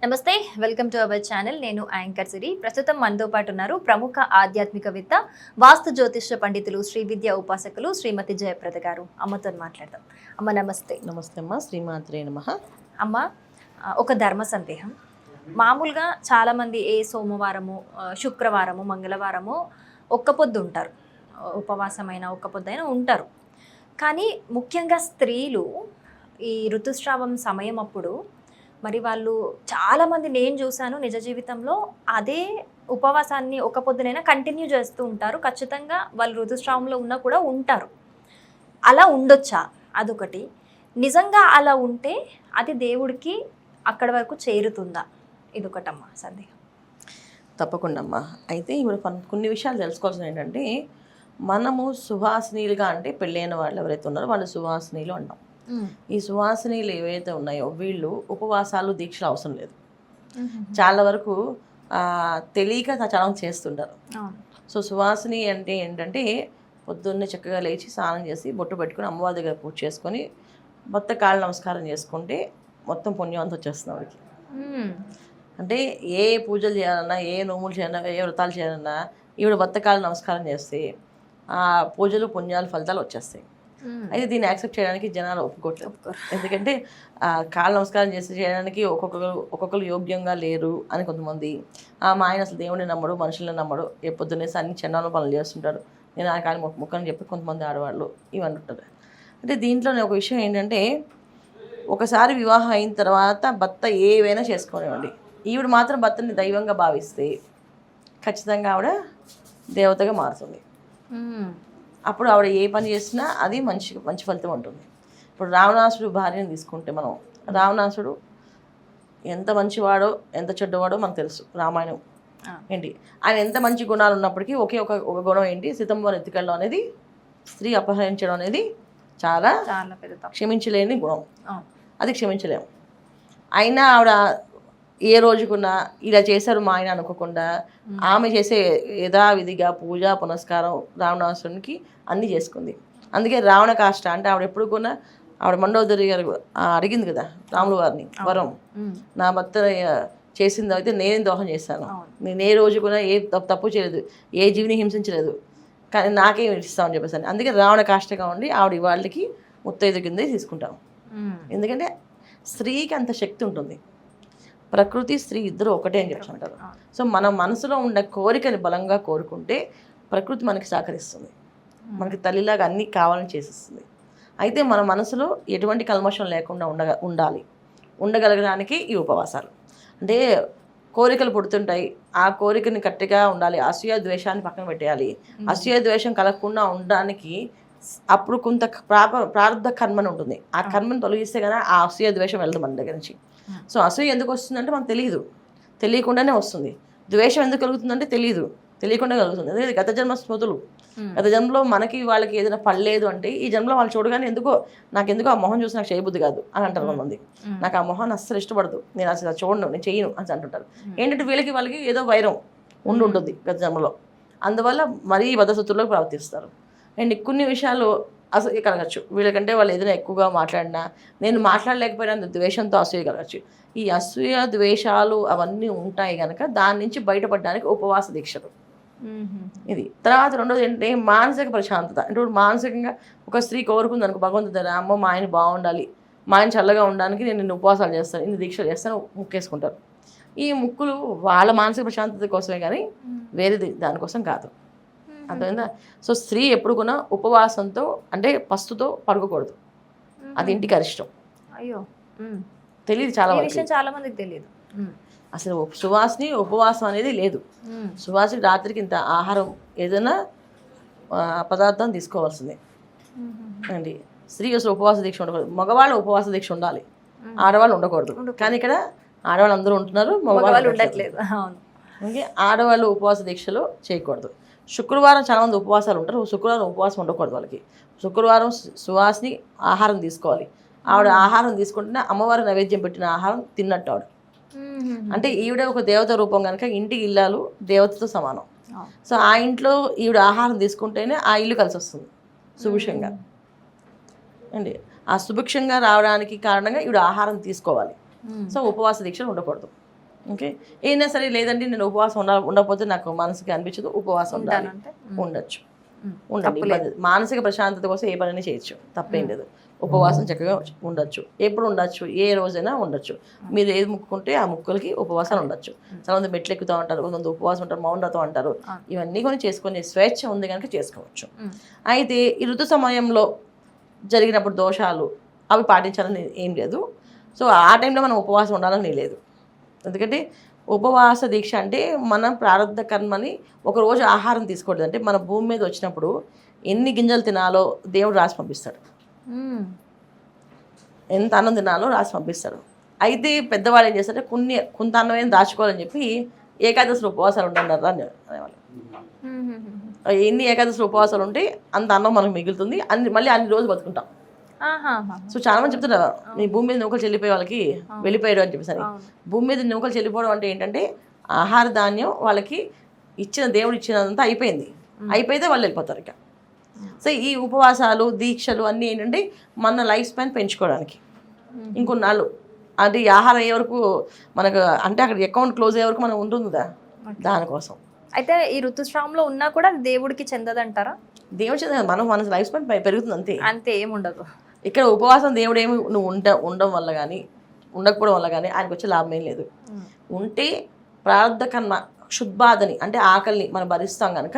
నమస్తే, welcome to our channel. నేను anchor సిరి. ప్రస్తుతం మనతో పాటు ఉన్నారు ప్రముఖ ఆధ్యాత్మికవేత్త, వాస్తు జ్యోతిష్య పండితులు, శ్రీ విద్యా ఉపాసకులు శ్రీమతి జయప్రద గారు. అమ్మతో మాట్లాడదాం. అమ్మ నమస్తే. నమస్తే అమ్మ. శ్రీమాత్రే నమః. అమ్మ, ఒక ధర్మ సందేహం. మామూలుగా చాలామంది ఏ సోమవారము, శుక్రవారము, మంగళవారము ఒక్క పొద్దు ఉంటారు, ఉపవాసమైన ఒక్క పొద్దైనా ఉంటారు. కానీ ముఖ్యంగా స్త్రీలు ఈ ఋతుస్రావం సమయం అప్పుడు మరి వాళ్ళు చాలామంది, నేను చూశాను నిజ జీవితంలో, అదే ఉపవాసాన్ని ఒక పొద్దునైనా కంటిన్యూ చేస్తూ ఉంటారు. ఖచ్చితంగా వాళ్ళు ఋతుస్రావంలో ఉన్నా కూడా ఉంటారు. అలా ఉండొచ్చా? అదొకటి. నిజంగా అలా ఉంటే అది దేవుడికి అక్కడి వరకు చేరుతుందా? ఇదొకటమ్మా సందేహం. తప్పకుండా అమ్మా. అయితే ఇప్పుడు కొన్ని విషయాలు తెలుసుకోవాల్సింది ఏంటంటే, మనము సువాసినీలుగా అంటే పెళ్ళైన వాళ్ళు ఎవరైతే ఉన్నారో వాళ్ళు సువాసినీలు అంటాం. ఈ సువాసినీలు ఏవైతే ఉన్నాయో వీళ్ళు ఉపవాసాలు, దీక్షలు అవసరం లేదు. చాలా వరకు తెలియక చాలా చేస్తుంటారు. సో సువాసిని అంటే ఏంటంటే, పొద్దున్నే చక్కగా లేచి స్నానం చేసి బొట్టు పెట్టుకుని అమ్మవారి దగ్గర పూజ చేసుకొని మొత్తం కాళ్ళ నమస్కారం చేసుకుంటే మొత్తం పుణ్యం అంతా వచ్చేస్తుంది ఆవిడకి. అంటే ఏ పూజలు చేయాలన్నా, ఏ నోములు చేయాలన్నా, ఏ వ్రతాలు చేయాలన్నా ఈవిడ బత్తకాళ్ళ నమస్కారం చేస్తే ఆ పూజలు, పుణ్యాలు, ఫలితాలు వచ్చేస్తాయి. అయితే దీన్ని యాక్సెప్ట్ చేయడానికి జనాలు ఒప్పుకోవట్లేదు. ఎందుకంటే కాళ్ళ నమస్కారం చేయడానికి ఒక్కొక్కరు యోగ్యంగా లేరు అని కొంతమంది. మా ఆయన అసలు దేవుడిని నమ్మడు, మనుషుల్ని నమ్మడు, ఏ పొద్దున్నేసి అన్ని చిన్న పనులు చేస్తుంటాడు, నేను ఆ కాలి మొక్కని చెప్పి కొంతమంది ఆడవాళ్ళు ఇవన్నీ ఉంటారు. అంటే దీంట్లోనే ఒక విషయం ఏంటంటే, ఒకసారి వివాహం అయిన తర్వాత భర్త ఏవైనా చేసుకోనివ్వండి, ఈవిడ మాత్రం భర్తని దైవంగా భావిస్తే ఖచ్చితంగా ఆవిడ దేవతగా మారుతుంది. అప్పుడు ఆవిడ ఏ పని చేసినా అది మంచి ఫలితం ఉంటుంది. ఇప్పుడు రావణాసుడు భార్యను తీసుకుంటే మనం, రావణాసుడు ఎంత మంచివాడో ఎంత చెడ్డవాడో మనకు తెలుసు. రామాయణం ఏంటి, ఆయన ఎంత మంచి గుణాలు ఉన్నప్పటికీ ఒకే ఒక గుణం ఏంటి, సీతమ్మని ఎత్తుకెళ్ళడం అనేది, స్త్రీ అపహరించడం అనేది చాలా క్షమించలేని గుణం. అది క్షమించలేము. అయినా ఆవిడ ఏ రోజుకున్నా ఇలా చేశారు మా ఆయన అనుకోకుండా ఆమె చేసే యథావిధిగా పూజ పునస్కారం రావణాసురునికి అన్నీ చేసుకుంది. అందుకే రావణ కాష్ట అంటే ఆవిడ ఎప్పుడు కూడా, ఆవిడ మండోదరి గారు అడిగింది కదా రాములు వారిని వరం, నా భర్త చేసింది అయితే నేనేం దోహం చేశాను, నేను ఏ రోజు కూడా ఏ తప్పు చేయలేదు, ఏ జీవిని హింసించలేదు, కానీ నాకేం ఇస్తామని చెప్పేసాను. అందుకే రావణ కాష్టగా ఉండి ఆవిడ వాళ్ళకి ముత్తైదు కింద తీసుకుంటాం. ఎందుకంటే స్త్రీకి అంత శక్తి ఉంటుంది. ప్రకృతి, స్త్రీ ఇద్దరు ఒకటే అని చెప్పి అంటారు. సో మన మనసులో ఉన్న కోరికని బలంగా కోరుకుంటే ప్రకృతి మనకి సహకరిస్తుంది, మనకి తల్లిలాగా అన్నీ కావాలని చేసిస్తుంది. అయితే మన మనసులో ఎటువంటి కల్మషం లేకుండా ఉండగలగడానికి ఈ ఉపవాసాలు. అంటే కోరికలు పుడుతుంటాయి, ఆ కోరికని గట్టిగా ఉండాలి, అసూయ ద్వేషాన్ని పక్కన పెట్టేయాలి. అసూయ ద్వేషం కలగకుండా ఉండడానికి అప్పుడు కొంత ప్రారంభ కర్మని ఉంటుంది, ఆ కర్మను తొలగిస్తే కదా ఆ అసూయ ద్వేషం వెళ్ళదు మన దగ్గర నుంచి. సో అసూయ ఎందుకు వస్తుందంటే మనకు తెలియదు, తెలియకుండానే వస్తుంది. ద్వేషం ఎందుకు కలుగుతుందంటే తెలియకుండా కలుగుతుంది. అదే గత జన్మ స్మృతులు. గత జన్మలో మనకి వాళ్ళకి ఏదైనా పడలేదు అంటే ఈ జన్మలో వాళ్ళు చూడగానే నాకెందుకో ఆ మొహం చూసి నాకు చేయబుద్ధి కాదు అని అంటారు కొంతమంది. నాకు ఆ మొహాన్ని అస్సలు ఇష్టపడదు, నేను అసలు చూడను, నేను చేయను అని అంటుంటారు. ఏంటంటే వాళ్ళకి ఏదో వైరం ఉంటుంది గత జన్మలో, అందువల్ల మరీ బద్ధశత్రువులకు ప్రవర్తిస్తారు. అండ్ కొన్ని విషయాలు అసూయ కలగచ్చు వీళ్ళకంటే, వాళ్ళు ఏదైనా ఎక్కువగా మాట్లాడినా, నేను మాట్లాడలేకపోయినా ద్వేషంతో అసూయ కలగచ్చు. ఈ అసూయ ద్వేషాలు అవన్నీ ఉంటాయి కనుక దాని నుంచి బయటపడడానికి ఉపవాస దీక్షలు ఇది. తర్వాత రెండోది ఏంటంటే మానసిక ప్రశాంతత. అంటే ఇప్పుడు మానసికంగా ఒక స్త్రీ కోరుకుంది అనుకో, భగవంతుడు అమ్మ మా ఆయన బాగుండాలి, మా ఆయన చల్లగా ఉండడానికి నేను ఇన్ని ఉపవాసాలు చేస్తాను, ఇన్ని దీక్షలు చేస్తాను, ముక్కేసుకుంటారు. ఈ ముక్కులు వాళ్ళ మానసిక ప్రశాంతత కోసమే కానీ వేరేది దానికోసం కాదు, అర్థమైందా? సో స్త్రీ ఎప్పుడు కూడా ఉపవాసంతో అంటే పస్తుతో పడుకోకూడదు, అది ఇంటికి అరిష్టం. అయ్యో, తెలియదు చాలా మందికి తెలియదు. అసలు సువాసిని ఉపవాసం అనేది లేదు. సువాసిని రాత్రికి ఇంత ఆహారం ఏదైనా పదార్థం తీసుకోవాల్సిందే అండి. స్త్రీ అసలు ఉపవాస దీక్ష ఉండకూడదు, మగవాళ్ళు ఉపవాస దీక్ష ఉండాలి, ఆడవాళ్ళు ఉండకూడదు. కానీ ఇక్కడ ఆడవాళ్ళు అందరూ ఉంటున్నారు, మగవాళ్ళు ఉండట్లేదు. అందుకే ఆడవాళ్ళు ఉపవాస దీక్షలు చేయకూడదు. శుక్రవారం చాలామంది ఉపవాసాలు ఉంటారు, శుక్రవారం ఉపవాసం ఉండకూడదు వాళ్ళకి. శుక్రవారం సువాసిని ఆహారం తీసుకోవాలి. ఆవిడ ఆహారం తీసుకుంటేనే అమ్మవారి నైవేద్యం పెట్టిన ఆహారం తిన్నట్టు ఆవిడ. అంటే ఈవిడ ఒక దేవత రూపం కనుక ఇంటికి ఇల్లాలు దేవతతో సమానం. సో ఆ ఇంట్లో ఈవిడ ఆహారం తీసుకుంటేనే ఆ ఇల్లు కలిసి వస్తుంది సుభిక్షంగా అండి. ఆ సుభిక్షంగా రావడానికి కారణంగా ఈవిడ ఆహారం తీసుకోవాలి. సో ఉపవాస దీక్షలు ఉండకూడదు. ఓకే, అయినా సరే లేదండి నేను ఉపవాసం ఉండకపోతే నాకు మనసుకి అనిపించదు, ఉపవాసం ఉండాలి, అంటే ఉండొచ్చు, ఉండండి. ఇబ్బంది మానసిక ప్రశాంతత కోసం ఏ పనైనా చేయొచ్చు, తప్పేం లేదు. ఉపవాసం చక్కగా ఉండొచ్చు, ఎప్పుడు ఉండొచ్చు, ఏ రోజైనా ఉండొచ్చు. మీరు ఏది ముక్కుంటే ఆ ముక్కులకి ఉపవాసాలు ఉండొచ్చు. చాలామంది మెట్లు ఎక్కుతూ ఉంటారు, కొంతమంది ఉపవాసం ఉంటారు, మౌనవ్రతం అంటారు. ఇవన్నీ కూడా చేసుకునే స్వేచ్ఛ ఉంది కనుక చేసుకోవచ్చు. అయితే ఈ ఋతు సమయంలో జరిగినప్పుడు దోషాలు అవి పాటించాలని ఏం లేదు. సో ఆ టైంలో మనం ఉపవాసం ఉండాలని లేదు. ఎందుకంటే ఉపవాస దీక్ష అంటే మనం ప్రారంధ కర్మని ఒకరోజు ఆహారం తీసుకోవద్దు. అంటే మన భూమి మీద వచ్చినప్పుడు ఎన్ని గింజలు తినాలో దేవుడు రాసి పంపిస్తాడు, ఎంత అన్నం తినాలో రాసి పంపిస్తాడు. అయితే పెద్దవాళ్ళు ఏం చేస్తారంటే కొంత అన్నమైన దాచుకోవాలని చెప్పి ఏకాదశిలో ఉపవాసాలు ఉండన్నారు అని అనేవాళ్ళు. ఎన్ని ఏకాదశిలో ఉపవాసాలు ఉంటే అంత అన్నం మనకు మిగులుతుంది, మళ్ళీ అన్ని రోజులు బతుకుంటాం. సో చాలా మంది చెప్తున్నారు నీ భూమి మీద నౌకలు చెల్లిపోయే వాళ్ళకి వెళ్ళిపోయాడు అని చెప్పేసి. భూమి మీద నౌకలు చెల్లిపోవడం అంటే ఏంటంటే ఆహార ధాన్యం వాళ్ళకి ఇచ్చిన దేవుడు ఇచ్చినంతా అయిపోయింది, అయిపోయితే వాళ్ళు వెళ్ళిపోతారు ఇక. సో ఈ ఉపవాసాలు దీక్షలు అన్నీ ఏంటంటే మన లైఫ్ స్పాన్ పెంచుకోవడానికి, ఇంకొన్నాళ్ళు అంటే ఈ ఆహారం అయ్యే వరకు మనకు అంటే అక్కడ అకౌంట్ క్లోజ్ అయ్యే వరకు మనం ఉంటుందా దానికోసం. అయితే ఈ ఋతుస్రావంలో ఉన్నా కూడా దేవుడికి చెందదంటారా? దేవుడు చెందదు, మన లైఫ్ స్పాన్ పెరుగుతుంది అంతే, అంతే ఏముండదు. ఇక్కడ ఉపవాసం దేవుడు ఏమి నువ్వు ఉండడం వల్ల కానీ ఉండకపోవడం వల్ల కానీ ఆయనకు వచ్చే లాభం ఏం లేదు. ఉంటే ప్రారంధ కర్మ క్షుద్బాధని అంటే ఆకలిని మనం భరిస్తాం కనుక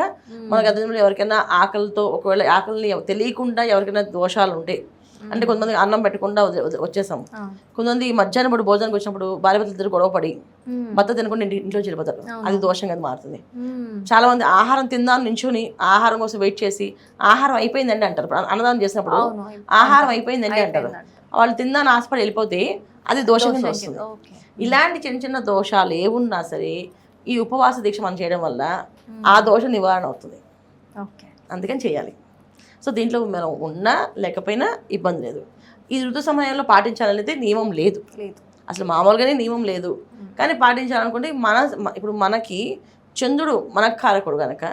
మనకు అర్థంలో ఎవరికైనా ఆకలితో ఒకవేళ ఆకలిని తెలియకుండా ఎవరికైనా దోషాలు ఉంటే, అంటే కొంతమంది అన్నం పెట్టకుండా వచ్చేసాం, కొంతమంది మధ్యాహ్నం పూట భోజనానికి వచ్చినప్పుడు భార్య భర్తలు ఇద్దరు గొడవపడి భర్త తినకుండా ఇంట్లో చెడిపోతారు, అది దోషంగా మారుతుంది. చాలా మంది ఆహారం తిందాం నించుని ఆహారం కోసం వెయిట్ చేసి ఆహారం అయిపోయిందండి అంటారు. అన్నదానం చేసినప్పుడు ఆహారం అయిపోయిందండి అంటారు, వాళ్ళు తిందాన్ని ఆశపడి వెళ్ళిపోతే అది దోషంగా వస్తుంది. ఇలాంటి చిన్న చిన్న దోషాలు ఏమున్నా సరే ఈ ఉపవాస దీక్ష మనం చేయడం వల్ల ఆ దోష నివారణ అవుతుంది, అందుకని చేయాలి. సో దీంట్లో మనం ఉన్నా లేకపోయినా ఇబ్బంది లేదు. ఈ ఋతు సమయంలో పాటించాలనేది నియమం లేదు, అసలు మామూలుగానే నియమం లేదు. కానీ పాటించాలనుకుంటే ఇప్పుడు మనకి చంద్రుడు మనకు కారకుడు కనుక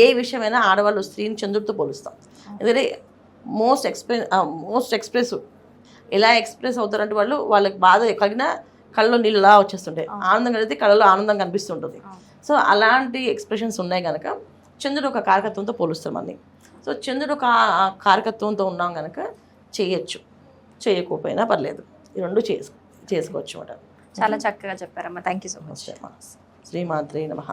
ఏ విషయమైనా ఆడవాళ్ళు స్త్రీని చంద్రుడితో పోలుస్తాం. ఎందుకంటే మోస్ట్ ఎక్స్ప్రెసివ్. ఎలా ఎక్స్ప్రెస్ అవుతారంటే వాళ్ళకి బాధ కలిగిన కళ్ళలో నీళ్ళలా వచ్చేస్తుంటాయి, ఆనందం కలిగితే కళ్ళలో ఆనందం కనిపిస్తుంటుంది. సో అలాంటి ఎక్స్ప్రెషన్స్ ఉన్నాయి కనుక చంద్రుడు ఒక కారకత్వంతో పోలుస్తారు మనని. సో చంద్రుడు ఒక కారకత్వంతో ఉన్నాం కనుక చేయొచ్చు, చేయకపోయినా పర్లేదు, ఈ రెండు చేసుకోవచ్చు అన్నమాట. చాలా చక్కగా చెప్పారమ్మా, థ్యాంక్ యూ సో మచ్. శ్రీమాత్రే నమః.